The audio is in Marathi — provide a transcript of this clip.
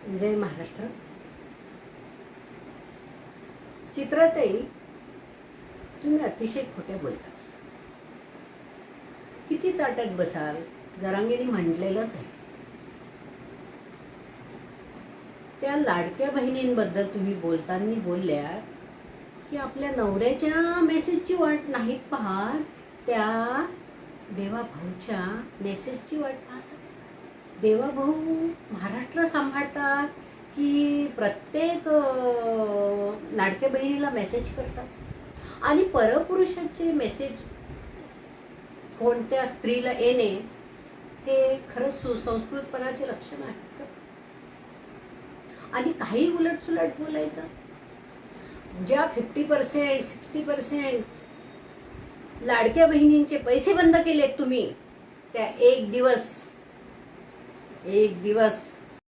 जय महाराष्ट्र. चित्राताई, तुम्ही अतिशय खोटे बोलता. किती चाटत बसाल? जरांगेने म्हटलेलंच आहे. त्या लाडक्या बहिणींबद्दल तुम्ही बोलताना बोलल्यात की आपल्या नवऱ्याच्या मेसेजची वाट नाहीत पाहत, त्या देवा भाऊच्या मेसेजची वाट पाहतात. देवा भाऊ महाराष्ट्र सांभाळतात की प्रत्येक लाडक्या बहिणीला मेसेज करतात आणि परपुरुषाचे मेसेज कोणत्या स्त्रीला येणे हे खरंच सुसंस्कृतपणाचे लक्षण आहे का? आणि काही उलटसुलट बोलायचं. ज्या 50% 60% लाडक्या बहिणींचे पैसे बंद केलेत तुम्ही, त्या एक दिवस